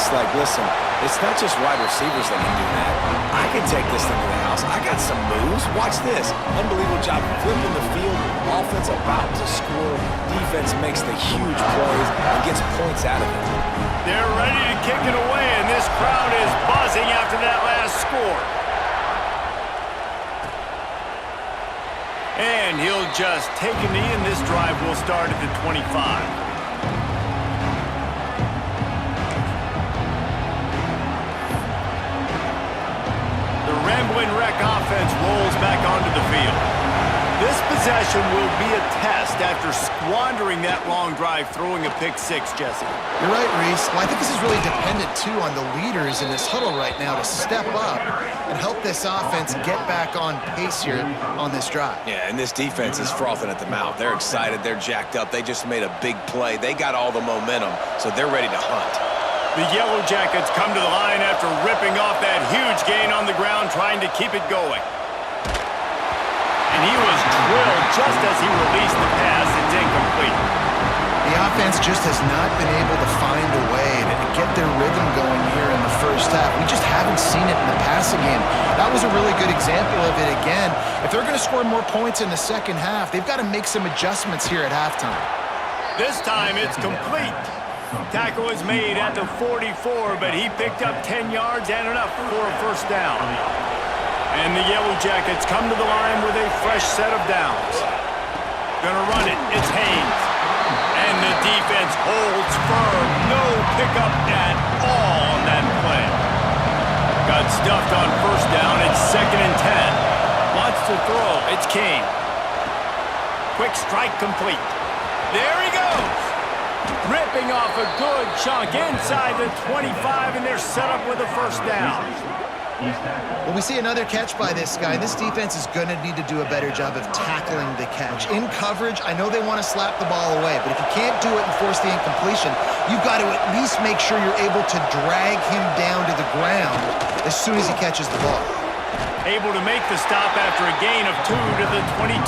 it's like, listen, it's not just wide receivers that can do that. I can take this thing to the house. I got some moves. Watch this. Unbelievable job flipping the field. Offense about to score. Defense makes the huge plays and gets points out of it. They're ready to kick it away, and this crowd is buzzing after that last score. And he'll just take a knee, and this drive will start at the 25. Rambling Wreck offense rolls back onto the field. This possession will be a test after squandering that long drive, throwing a pick six, Jesse. You're right, Reese. Well, I think this is really dependent, too, on the leaders in this huddle right now to step up and help this offense get back on pace here on this drive. Yeah, and this defense is frothing at the mouth. They're excited. They're jacked up. They just made a big play. They got all the momentum, so they're ready to hunt. The Yellow Jackets come to the line after ripping off that huge gain on the ground, trying to keep it going. And he was drilled just as he released the pass. It's incomplete. The offense just has not been able to find a way to get their rhythm going here in the first half. We just haven't seen it in the passing game. That was a really good example of it again. If they're going to score more points in the second half, they've got to make some adjustments here at halftime. This time it's complete. Tackle is made at the 44, but he picked up 10 yards and enough for a first down. And the Yellow Jackets come to the line with a fresh set of downs. Gonna run it. It's Haynes. And the defense holds firm. No pickup at all on that play. Got stuffed on first down. It's 2nd and 10. Wants to throw. It's King. Quick strike complete. There he goes. Ripping off a good chunk inside the 25, and they're set up with a first down. Well, we see another catch by this guy. This defense is going to need to do a better job of tackling the catch. In coverage, I know they want to slap the ball away, but if you can't do it and force the incompletion, you've got to at least make sure you're able to drag him down to the ground as soon as he catches the ball. Able to make the stop after a gain of 2 to the 22.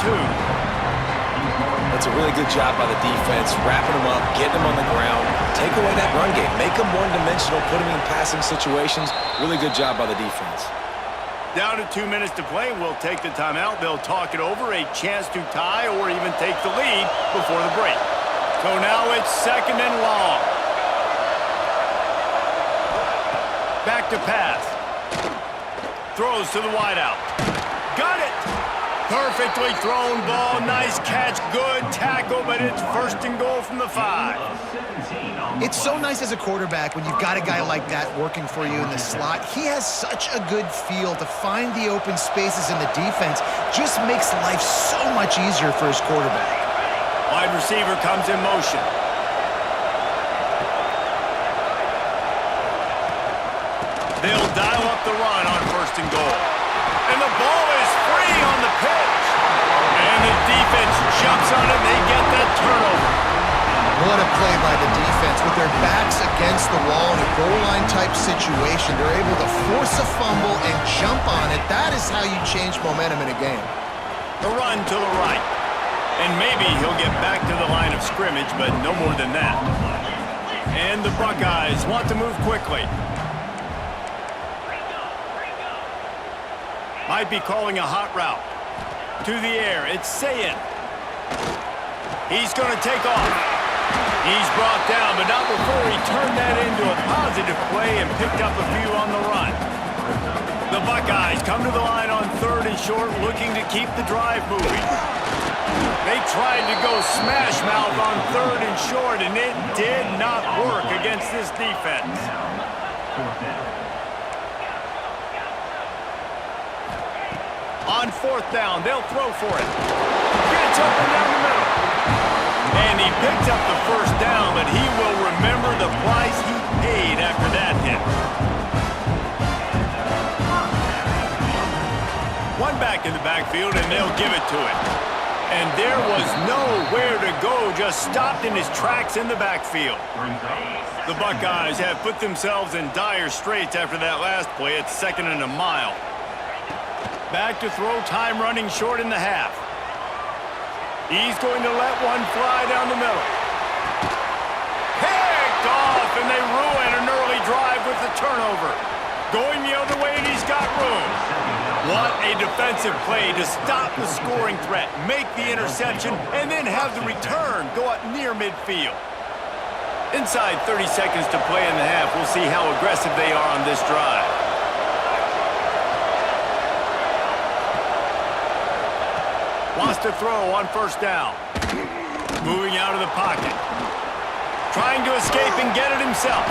That's a really good job by the defense, wrapping them up, getting them on the ground, take away that run game, make them one-dimensional, put them in passing situations. Really good job by the defense. Down to 2 minutes to play. We'll take the timeout. They'll talk it over, a chance to tie or even take the lead before the break. So now it's 2nd and long. Back to pass. Throws to the wideout. Got it! Perfectly thrown ball, nice catch, good tackle, but it's 1st and goal from the 5. It's so nice as a quarterback when you've got a guy like that working for you in the slot. He has such a good feel to find the open spaces in the defense. Just makes life so much easier for his quarterback. Wide receiver comes in motion. They'll dial up the run on 1st and goal. And the ball is free on the pitch. And the defense jumps on it. They get that turnover. What a play by the defense. With their backs against the wall in a goal line type situation, they're able to force a fumble and jump on it. That is how you change momentum in a game. The run to the right. And maybe he'll get back to the line of scrimmage, but no more than that. And the Buckeyes want to move quickly. Might be calling a hot route. To the air, it's Sayin. He's going to take off. He's brought down, but not before he turned that into a positive play and picked up a few on the run. The Buckeyes come to the line on 3rd and short, looking to keep the drive moving. They tried to go smash mouth on 3rd and short, and it did not work against this defense. On 4th down, they'll throw for it. Gets open down the middle. And he picks up the first down, but he will remember the price he paid after that hit. One back in the backfield, and they'll give it to him. And there was nowhere to go, just stopped in his tracks in the backfield. The Buckeyes have put themselves in dire straits after that last play. It's 2nd and a mile. Back to throw, time running short in the half. He's going to let one fly down the middle. Picked off, and they ruin an early drive with a turnover. Going the other way, and he's got room. What a defensive play to stop the scoring threat, make the interception, and then have the return go up near midfield. Inside 30 seconds to play in the half. We'll see how aggressive they are on this drive. Wants to throw on first down. Moving out of the pocket. Trying to escape and get it himself.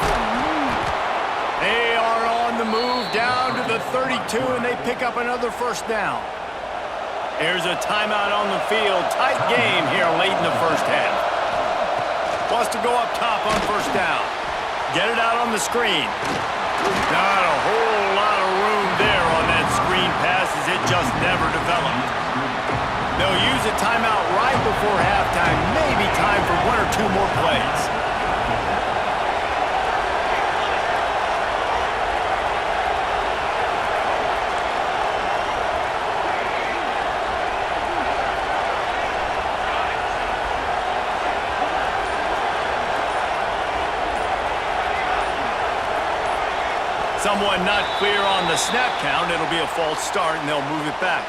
They are on the move down to the 32, and they pick up another first down. Here's a timeout on the field. Tight game here late in the first half. Wants to go up top on first down. Get it out on the screen. Not a whole lot of room there on that screen pass as it just never developed. They'll use a timeout right before halftime. Maybe time for one or two more plays. Someone not clear on the snap count. It'll be a false start, and they'll move it back.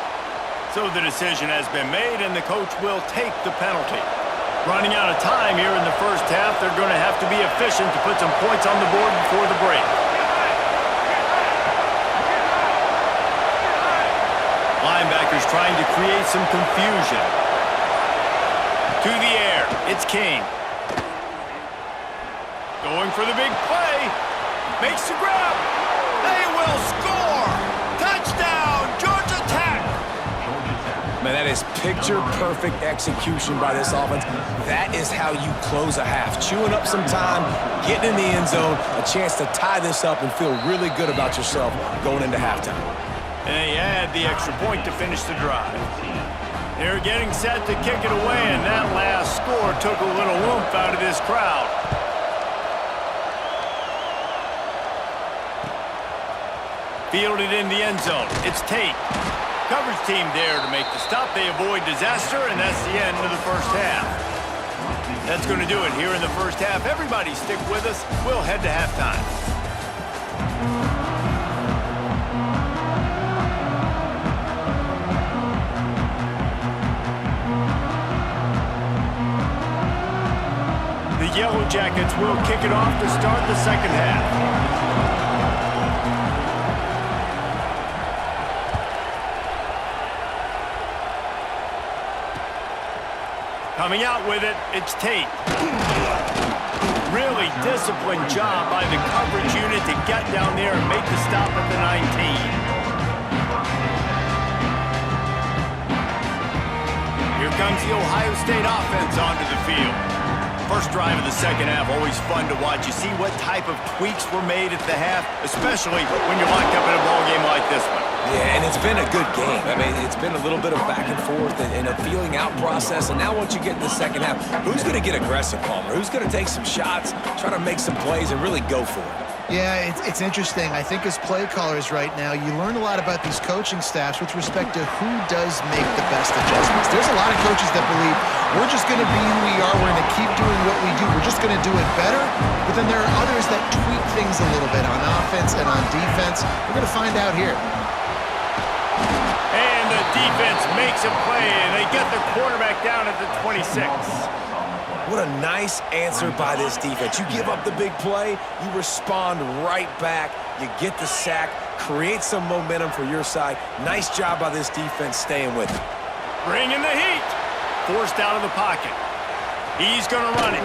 So the decision has been made, and the coach will take the penalty. Running out of time here in the first half, they're going to have to be efficient to put some points on the board before the break. Linebackers trying to create some confusion. To the air, it's King. Going for the big play. Makes the grab. They will score. Touchdown, Georgia Tech. Man, that is picture-perfect execution by this offense. That is how you close a half. Chewing up some time, getting in the end zone, a chance to tie this up and feel really good about yourself going into halftime. And they add the extra point to finish the drive. They're getting set to kick it away, and that last score took a little oomph out of this crowd. Fielded in the end zone. It's Tate. Coverage team there to make the stop. They avoid disaster, and that's the end of the first half. That's going to do it here in the first half. Everybody stick with us. We'll head to halftime. The Yellow Jackets will kick it off to start the second half. Coming out with it, it's Tate. Really disciplined job by the coverage unit to get down there and make the stop at the 19. Here comes the Ohio State offense onto the field. First drive of the second half, always fun to watch. You see what type of tweaks were made at the half, especially when you're locked up in a ball game like this one. Yeah, and it's been a good game. I mean, it's been a little bit of back and forth and a feeling out process. And now once you get in the second half, who's going to get aggressive, Palmer? Who's going to take some shots, try to make some plays, and really go for it? Yeah, it's interesting. I think as play callers right now, you learn a lot about these coaching staffs with respect to who does make the best adjustments. There's a lot of coaches that believe we're just going to be who we are. We're going to keep doing what we do. We're just going to do it better. But then there are others that tweak things a little bit on offense and on defense. We're going to find out here. And the defense makes a play, and they get the quarterback down at the 26. What a nice answer by this defense. You give up the big play, you respond right back, you get the sack, create some momentum for your side. Nice job by this defense staying with it. Bringing the heat. Forced out of the pocket. He's going to run it.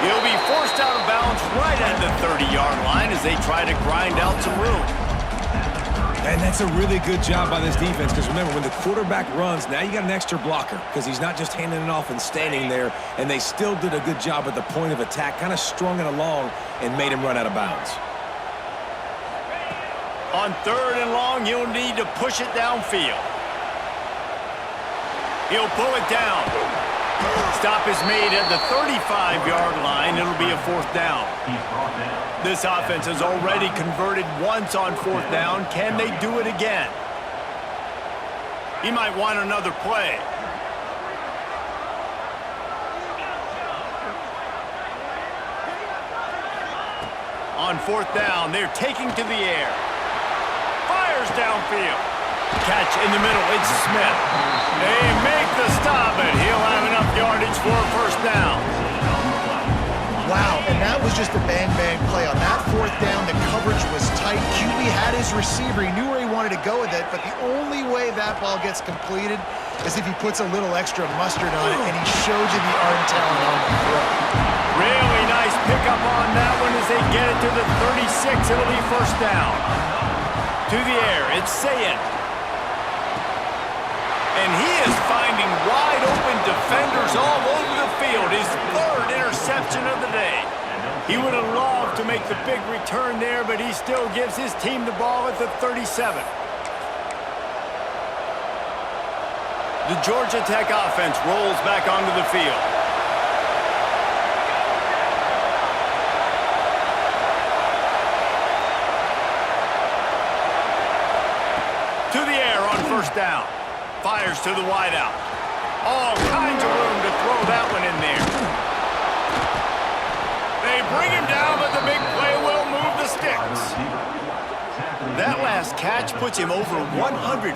He'll be forced out of bounds right at the 30-yard line as they try to grind out some room. And that's a really good job by this defense because remember, when the quarterback runs, now you got an extra blocker because he's not just handing it off and standing there, and they still did a good job at the point of attack, kind of strung it along and made him run out of bounds. On third and long, you'll need to push it downfield. He'll pull it down. Stop is made at the 35-yard line. It'll be a fourth down. This offense has already converted once on fourth down. Can they do it again? He might want another play. On on 4th down. They're taking to the air. Fires downfield. Catch in the middle. It's Smith. They make the stop, and he'll have enough yardage for a 1st down. Wow, and that was just a bang-bang play. On that 4th down, the coverage was tight. QB had his receiver. He knew where he wanted to go with it, but the only way that ball gets completed is if he puts a little extra mustard on it, and he showed you the arm talent on the throw. Really nice pickup on that one as they get it to the 36. It'll be 1st down. To the air, it's Sayin. And he is finding wide-open defenders all over the field. His 3rd interception of the day. He would have loved to make the big return there, but he still gives his team the ball at the 37. The Georgia Tech offense rolls back onto the field. To the air on 1st down. Fires to the wideout. All kinds of room to throw that one in there. They bring him down, but the big play will move the sticks. That last catch puts him over 150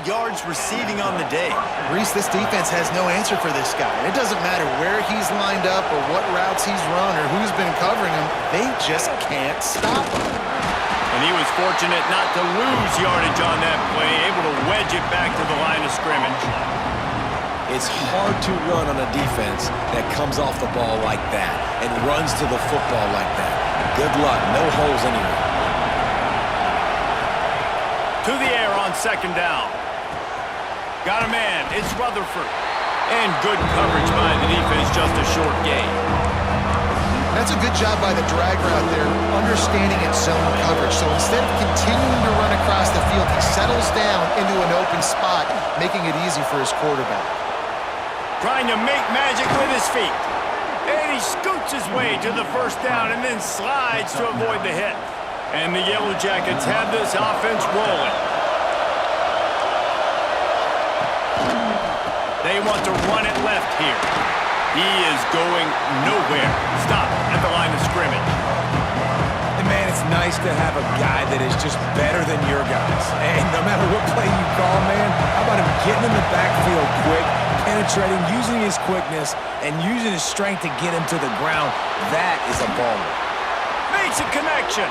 yards receiving on the day. Reese, this defense has no answer for this guy. It doesn't matter where he's lined up or what routes he's run or who's been covering him. They just can't stop him. And he was fortunate not to lose yardage on that play, able to wedge it back to the line of scrimmage. It's hard to run on a defense that comes off the ball like that and runs to the football like that. Good luck. No holes anywhere. To the air on 2nd down. Got a man. It's Rutherford. And good coverage by the defense, just a short gain. That's a good job by the drag route there, understanding its zone coverage. So instead of continuing to run across the field, he settles down into an open spot, making it easy for his quarterback. Trying to make magic with his feet. And he scoots his way to the 1st down and then slides to avoid the hit. And the Yellow Jackets have this offense rolling. They want to run it left here. He is going nowhere. Stop at the line of scrimmage. And man, it's nice to have a guy that is just better than your guys. And no matter what play you call, man, how about him getting in the backfield quick, penetrating, using his quickness, and using his strength to get him to the ground. That is a baller. Makes a connection.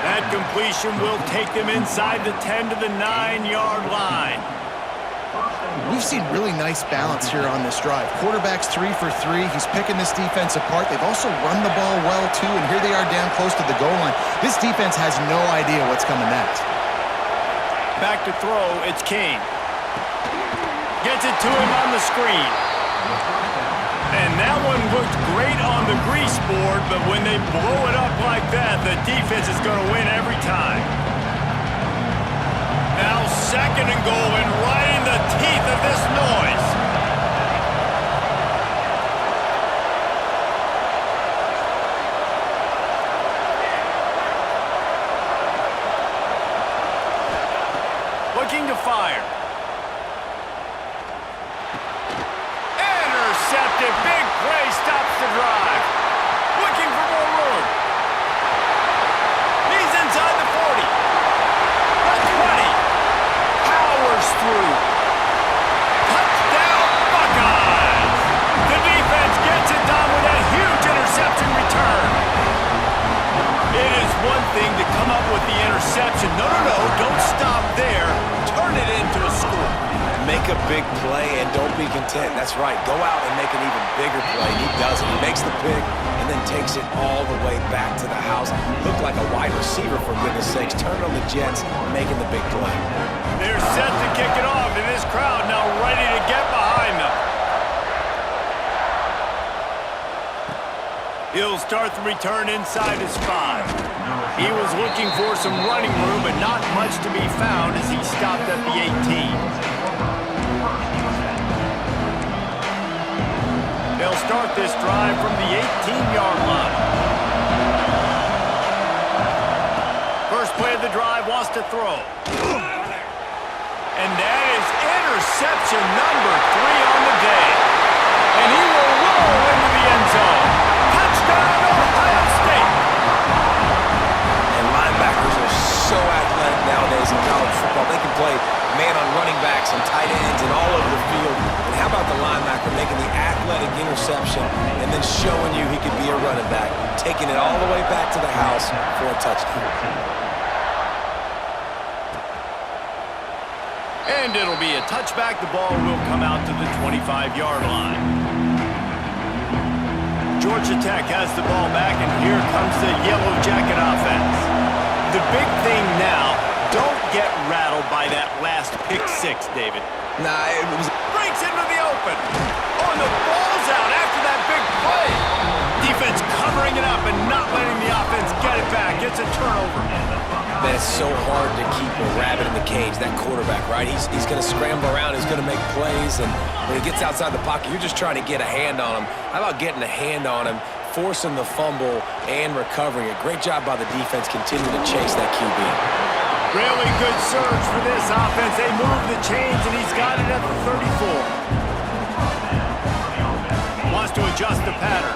That completion will take them inside the 10 to the 9-yard line. We've seen really nice balance here on this drive. Quarterback's 3 for 3. He's picking this defense apart. They've also run the ball well, too, and here they are down close to the goal line. This defense has no idea what's coming next. Back to throw, it's King. Gets it to him on the screen. And that one looked great on the grease board, but when they blow it up like that, the defense is going to win every time. Now 2nd and goal, and right in the teeth of this noise. Looking to fire. Intercepted. Big play stops the drive. Looking for more room. He's inside the 40. The 20. Powers through. Touchdown, Buckeyes. The defense gets it done with that huge interception return. It is one thing to come up with the interception. No, don't stop there. Turn it into a score. Make a big play and don't be content. That's right. Go out and make an even bigger play. He does it. He makes the pick and then takes it all the way back to the house. Looked like a wide receiver, for goodness sakes. Turn on the Jets, making the big play. They're set to kick it off, and this crowd now ready to get behind them. He'll start the return inside his 5. He was looking for some running room, but not much to be found as he stopped at the 18. They'll start this drive from the 18-yard line. First play of the drive, wants to throw. And that is interception number 3 on the day. And he will roll into the end zone. Touchdown, Ohio State. athletic interception and then showing you he could be a running back, taking it all the way back to the house for a touchdown. And it'll be a touchback. The ball will come out to the 25-yard line. Georgia Tech has the ball back, and here comes the Yellow Jacket offense. The big thing now, don't get rattled by that last pick six, David. Nah, it was... Breaks into the open. Oh, and the ball's out after that big play. Defense covering it up and not letting the offense get it back. It's a turnover. Man, it's so hard to keep a rabbit in the cage, that quarterback, right? He's going to scramble around, he's going to make plays, and when he gets outside the pocket, you're just trying to get a hand on him. How about getting a hand on him, forcing the fumble, and recovering it? Great job by the defense continuing to chase that QB. Really good surge for this offense. They move the chains, and he's got it at the 34. Wants to adjust the pattern.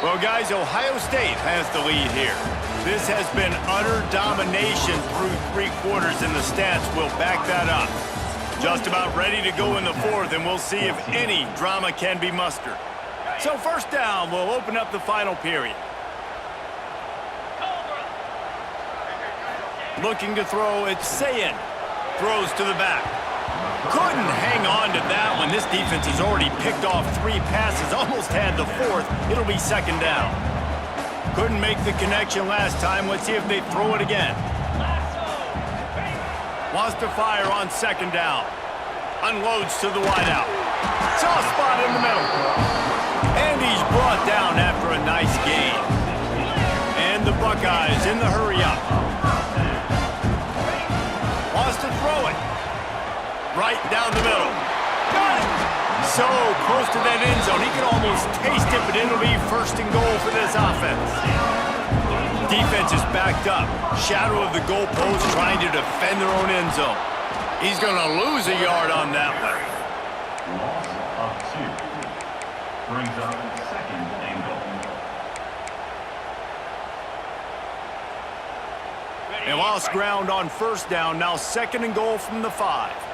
Well, guys, Ohio State has the lead here. This has been utter domination through 3 quarters, and the stats will back that up. Just about ready to go in the 4th, and we'll see if any drama can be mustered. So first down, we'll open up the final period. Looking to throw, it's Sayin. Throws to the back. Couldn't hang on to that one. This defense has already picked off 3 passes, almost had the 4th. It'll be second down. Couldn't make the connection last time. Let's see if they throw it again. Wants to fire on second down. Unloads to the wideout. Soft spot in the middle. And he's brought down after a nice gain. And the Buckeyes in the hurry-up. Wants to throw it. Right down the middle. Got it! So close to that end zone. He can almost taste it, but it'll be first and goal for this offense. Defense is backed up. Shadow of the goalpost trying to defend their own end zone. He's going to lose a yard on that one. Loss of 2. Brings up second and goal. And lost ground on first down. Now second and goal from the 5.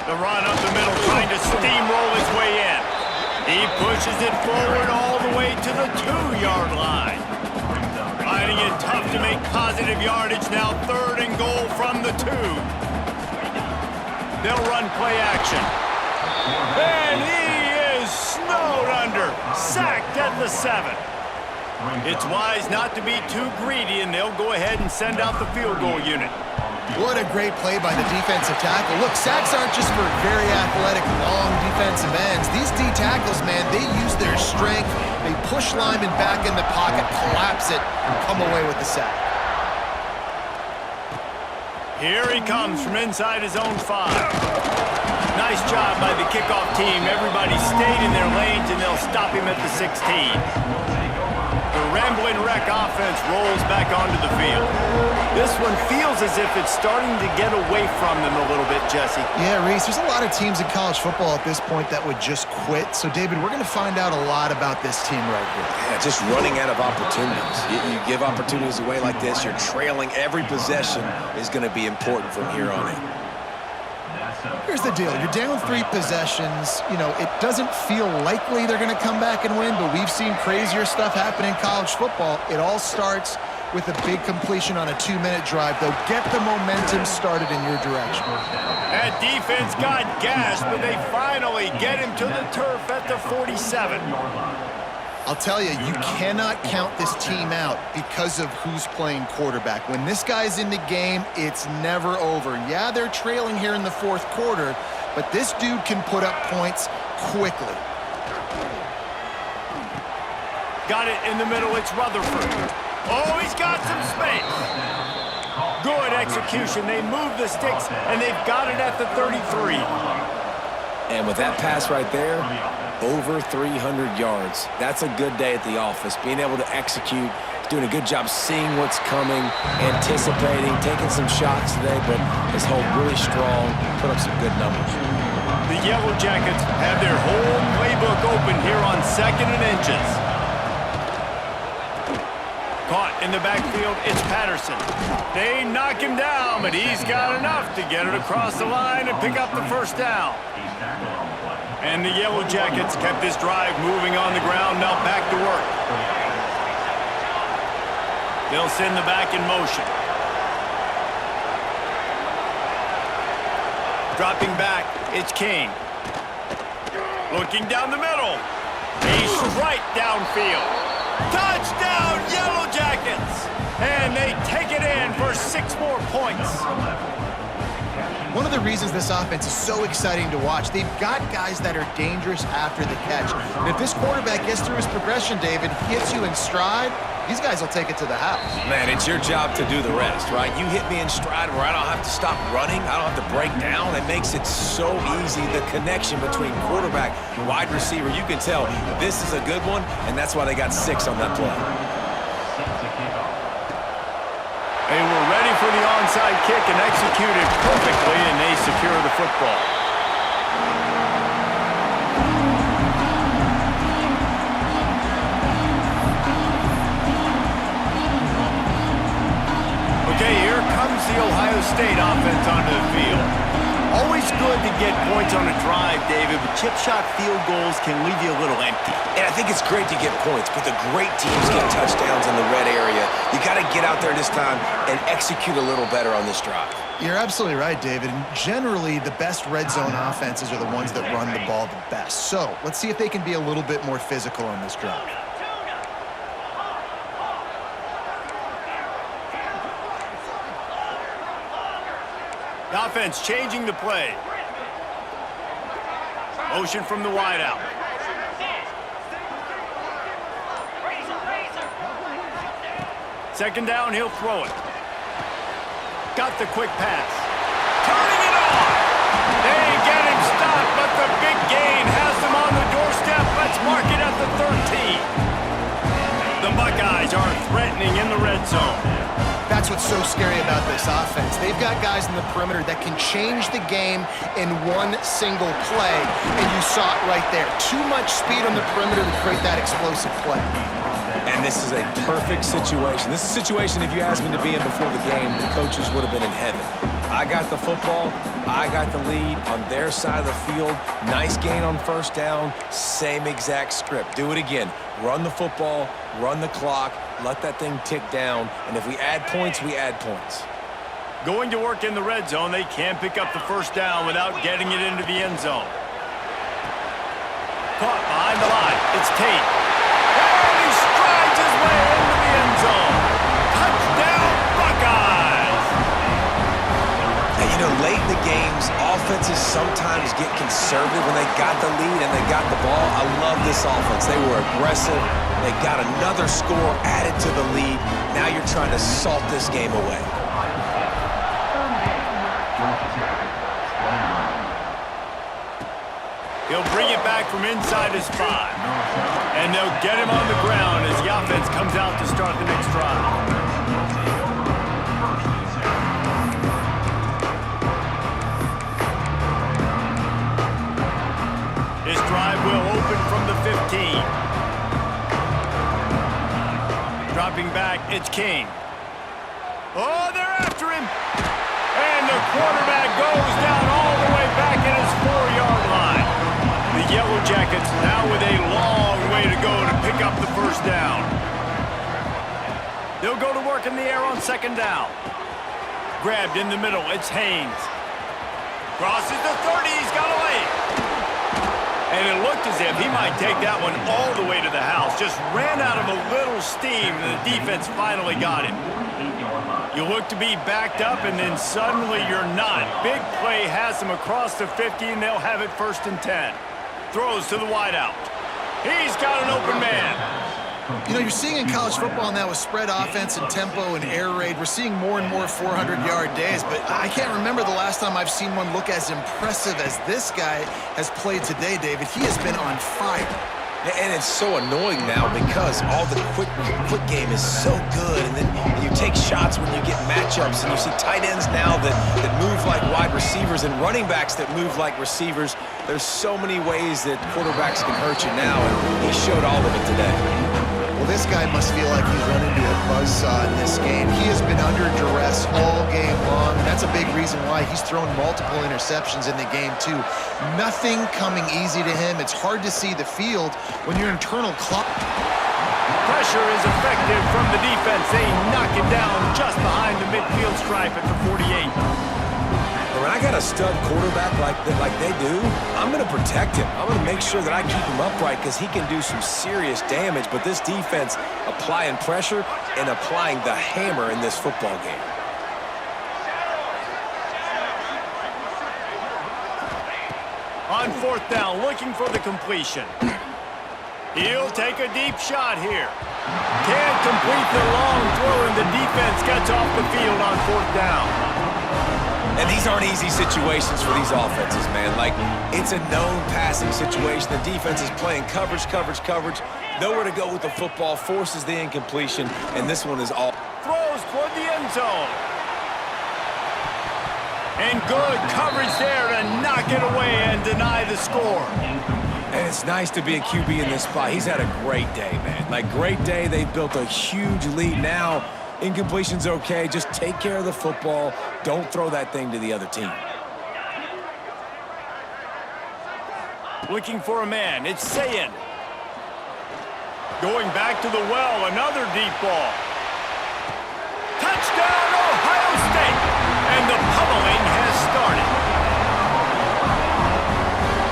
The run up the middle, trying to steamroll his way in. He pushes it forward all the way to the 2-yard line. Finding it tough to make positive yardage now. Third and goal from the 2. They'll run play action. And he is snowed under. Sacked at the 7. It's wise not to be too greedy, and they'll go ahead and send out the field goal unit. What a great play by the defensive tackle. Look, sacks aren't just for very athletic, long defensive ends. These D tackles, man, they use their strength. They push linemen back in the pocket, collapse it, and come away with the sack. Here he comes from inside his own 5. Nice job by the kickoff team. Everybody stayed in their lanes, and they'll stop him at the 16. The Rambling Wreck offense rolls back onto the field. This one feels as if it's starting to get away from them a little bit, Jesse. Yeah, Reese, there's a lot of teams in college football at this point that would just quit. So, David, we're going to find out a lot about this team right here. Yeah, just running out of opportunities. You give opportunities away like this, you're trailing. Every possession is going to be important from here on in. Here's the deal. You're down 3 possessions. You know, it doesn't feel likely they're going to come back and win, but we've seen crazier stuff happen in college football. It all starts with a big completion on a 2-minute drive. They'll get the momentum started in your direction. That defense got gashed, but they finally get him to the turf at the 47. I'll tell you, you cannot count this team out because of who's playing quarterback. When this guy's in the game, it's never over. Yeah, they're trailing here in the 4th quarter, but this dude can put up points quickly. Got it in the middle, it's Rutherford. Oh, he's got some space. Good execution. They move the sticks, and they've got it at the 33. And with that pass right there, over 300 yards. That's a good day at the office. Being able to execute, doing a good job seeing what's coming, anticipating, taking some shots today, but has held really strong, put up some good numbers. The Yellow Jackets have their whole playbook open here on 2nd and inches. Caught in the backfield, it's Patterson. They knock him down, but he's got enough to get it across the line and pick up the first down. And the Yellow Jackets kept this drive moving on the ground, now back to work. They'll send the back in motion. Dropping back, it's King. Looking down the middle. He's right downfield. Touchdown, Yellow Jackets! And they take it in for 6 more points. One of the reasons this offense is so exciting to watch, they've got guys that are dangerous after the catch. And if this quarterback gets through his progression, David, hits you in stride, these guys will take it to the house. Man, it's your job to do the rest, right? You hit me in stride where I don't have to stop running. I don't have to break down. It makes it so easy, the connection between quarterback, wide receiver. You can tell this is a good one, and that's why they got 6 on that play. They were ready for the onside kick and executed perfectly, and they secure the football. Okay, here comes the Ohio State offense onto the field. Always good to get points on a drive, David, but chip shot field goals can leave you a little empty. And I think it's great to get points, but the great teams get touchdowns in the red area. You got to get out there this time and execute a little better on this drive. You're absolutely right, David. And generally, the best red zone offenses are the ones that run the ball the best. So let's see if they can be a little bit more physical on this drive. The offense changing the play. Motion from the wideout. Second down, he'll throw it. Got the quick pass. Turning it on. They get him stopped, but the big gain has them on the doorstep. Let's mark it at the 13. The Buckeyes are threatening in the red zone. That's what's so scary about this offense. They've got guys in the perimeter that can change the game in one single play, and you saw it right there. Too much speed on the perimeter to create that explosive play. And this is a perfect situation. This is a situation, if you asked me to be in before the game, the coaches would have been in heaven. I got the football. I got the lead on their side of the field. Nice gain on first down. Same exact script. Do it again. Run the football, run the clock, let that thing tick down, and if we add points, we add points. Going to work in the red zone, they can't pick up the first down without getting it into the end zone. Caught behind the line. It's Tate. And he strides his way into the end zone. Touchdown, Buckeyes! And you know, late in the games, offenses sometimes get conservative when they got the lead and they got the ball. I love this offense. They were aggressive. They got another score added to the lead. Now you're trying to salt this game away. He'll bring it back from inside his 5. And they'll get him on the ground as the offense comes out to start the next drive. This drive will open from the 15. Dropping back, it's King. Oh, they're after him. And the quarterback goes down all the way back at his 4-yard line. The Yellow Jackets now with a long way to go to pick up the first down. They'll go to work in the air on second down. Grabbed in the middle, it's Haynes. Crosses the 30, he's got away. And it looked as if he might take that one all the way to the house. Just ran out of a little steam, and the defense finally got him. You look to be backed up, and then suddenly you're not. Big play has them across the 50, and they'll have it 1st and 10. Throws to the wideout. He's got an open man. You know, you're seeing in college football now with spread offense and tempo and air raid, we're seeing more and more 400-yard days, but I can't remember the last time I've seen one look as impressive as this guy has played today, David. He has been on fire. And it's so annoying now because all the quick game is so good, and then you take shots when you get matchups, and you see tight ends now that move like wide receivers and running backs that move like receivers. There's so many ways that quarterbacks can hurt you now, and he showed all of it today. Well, Well, this guy must feel like he's run into a buzzsaw in this game. He has been under duress all game long, and that's a big reason why he's thrown multiple interceptions in the game, too. Nothing coming easy to him. It's hard to see the field when your internal clock... Pressure is effective from the defense. They knock it down just behind the midfield stripe at the 48. When I got a stud quarterback like they do, I'm going to protect him. I'm going to make sure that I keep him upright because he can do some serious damage. But this defense applying pressure and applying the hammer in this football game. On 4th down, looking for the completion. He'll take a deep shot here. Can't complete the long throw, and the defense gets off the field on 4th down. And these aren't easy situations for these offenses, man. Like, it's a known passing situation. The defense is playing coverage. Nowhere to go with the football, forces the incompletion, and this one is all... Throws toward the end zone. And good coverage there to knock it away and deny the score. And it's nice to be a QB in this spot. He's had a great day, man. Like, great day. They've built a huge lead now. Incompletion's okay. Just take care of the football. Don't throw that thing to the other team. Looking for a man. It's Sayin. Going back to the well. Another deep ball. Touchdown, Ohio State. And the pummeling has started.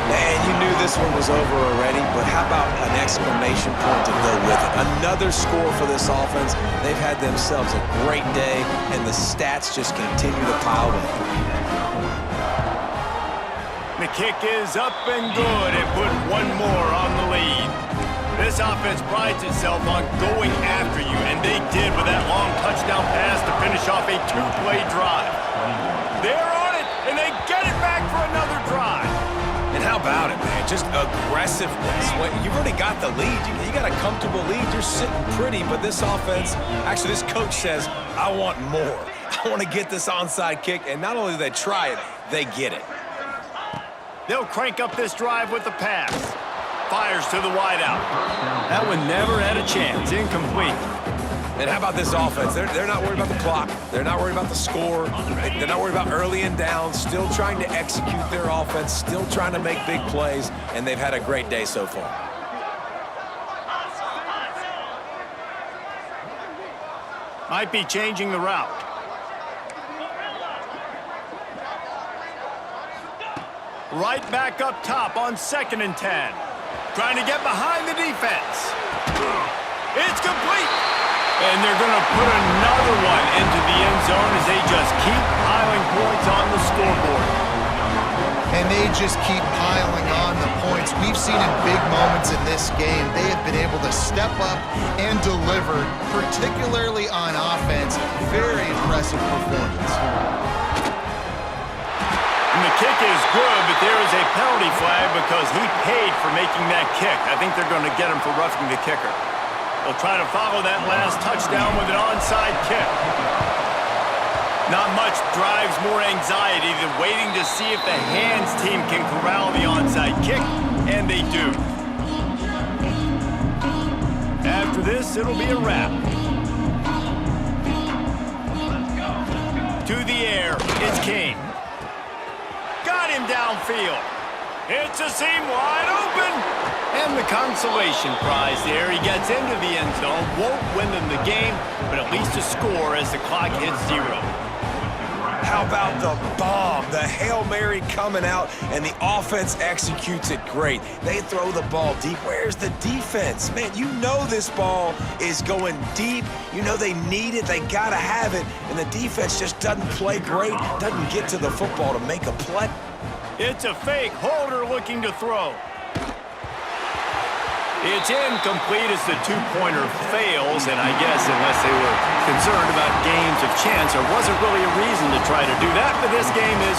Man, you knew this one was over already, but how about an exclamation point to go with it? Another score for this offense. They've had themselves a great day, and the stats just continue to pile in. The kick is up and good and put one more on the lead. This offense prides itself on going after you, and they did with that long touchdown pass to finish off a 2-play drive. They're on it, and they get it back for another drive. And how about it, man? Just aggressiveness. You've already got the lead. You got a comfortable lead. You're sitting pretty, but this offense, actually this coach says, I want more. I want to get this onside kick, and not only do they try it, they get it. They'll crank up this drive with the pass. Fires to the wideout. That one never had a chance. Incomplete. And how about this offense? They're not worried about the clock. They're not worried about the score. They're not worried about early and down. Still trying to execute their offense. Still trying to make big plays. And they've had a great day so far. Might be changing the route. Right back up top on 2nd and 10. Trying to get behind the defense. It's complete. And they're going to put another one into the end zone as they just keep piling points on the scoreboard. And they just keep piling on the points. We've seen in big moments in this game, they have been able to step up and deliver, particularly on offense. Very impressive performance. And the kick is good, but there is a penalty flag because he paid for making that kick. I think they're going to get him for roughing the kicker. They'll try to follow that last touchdown with an onside kick. Not much drives more anxiety than waiting to see if the hands team can corral the onside kick, and they do. After this, it'll be a wrap. To the air, it's King. Got him downfield. It's a seam wide open. And the consolation prize there. He gets into the end zone. Won't win them the game, but at least a score as the clock hits 0. How about the bomb? The Hail Mary coming out, and the offense executes it great. They throw the ball deep. Where's the defense? Man, you know this ball is going deep. You know they need it. They got to have it. And the defense just doesn't play great, doesn't get to the football to make a play. It's a fake. Holder looking to throw. It's incomplete as the two-pointer fails, and I guess unless they were concerned about games of chance, there wasn't really a reason to try to do that, but this game is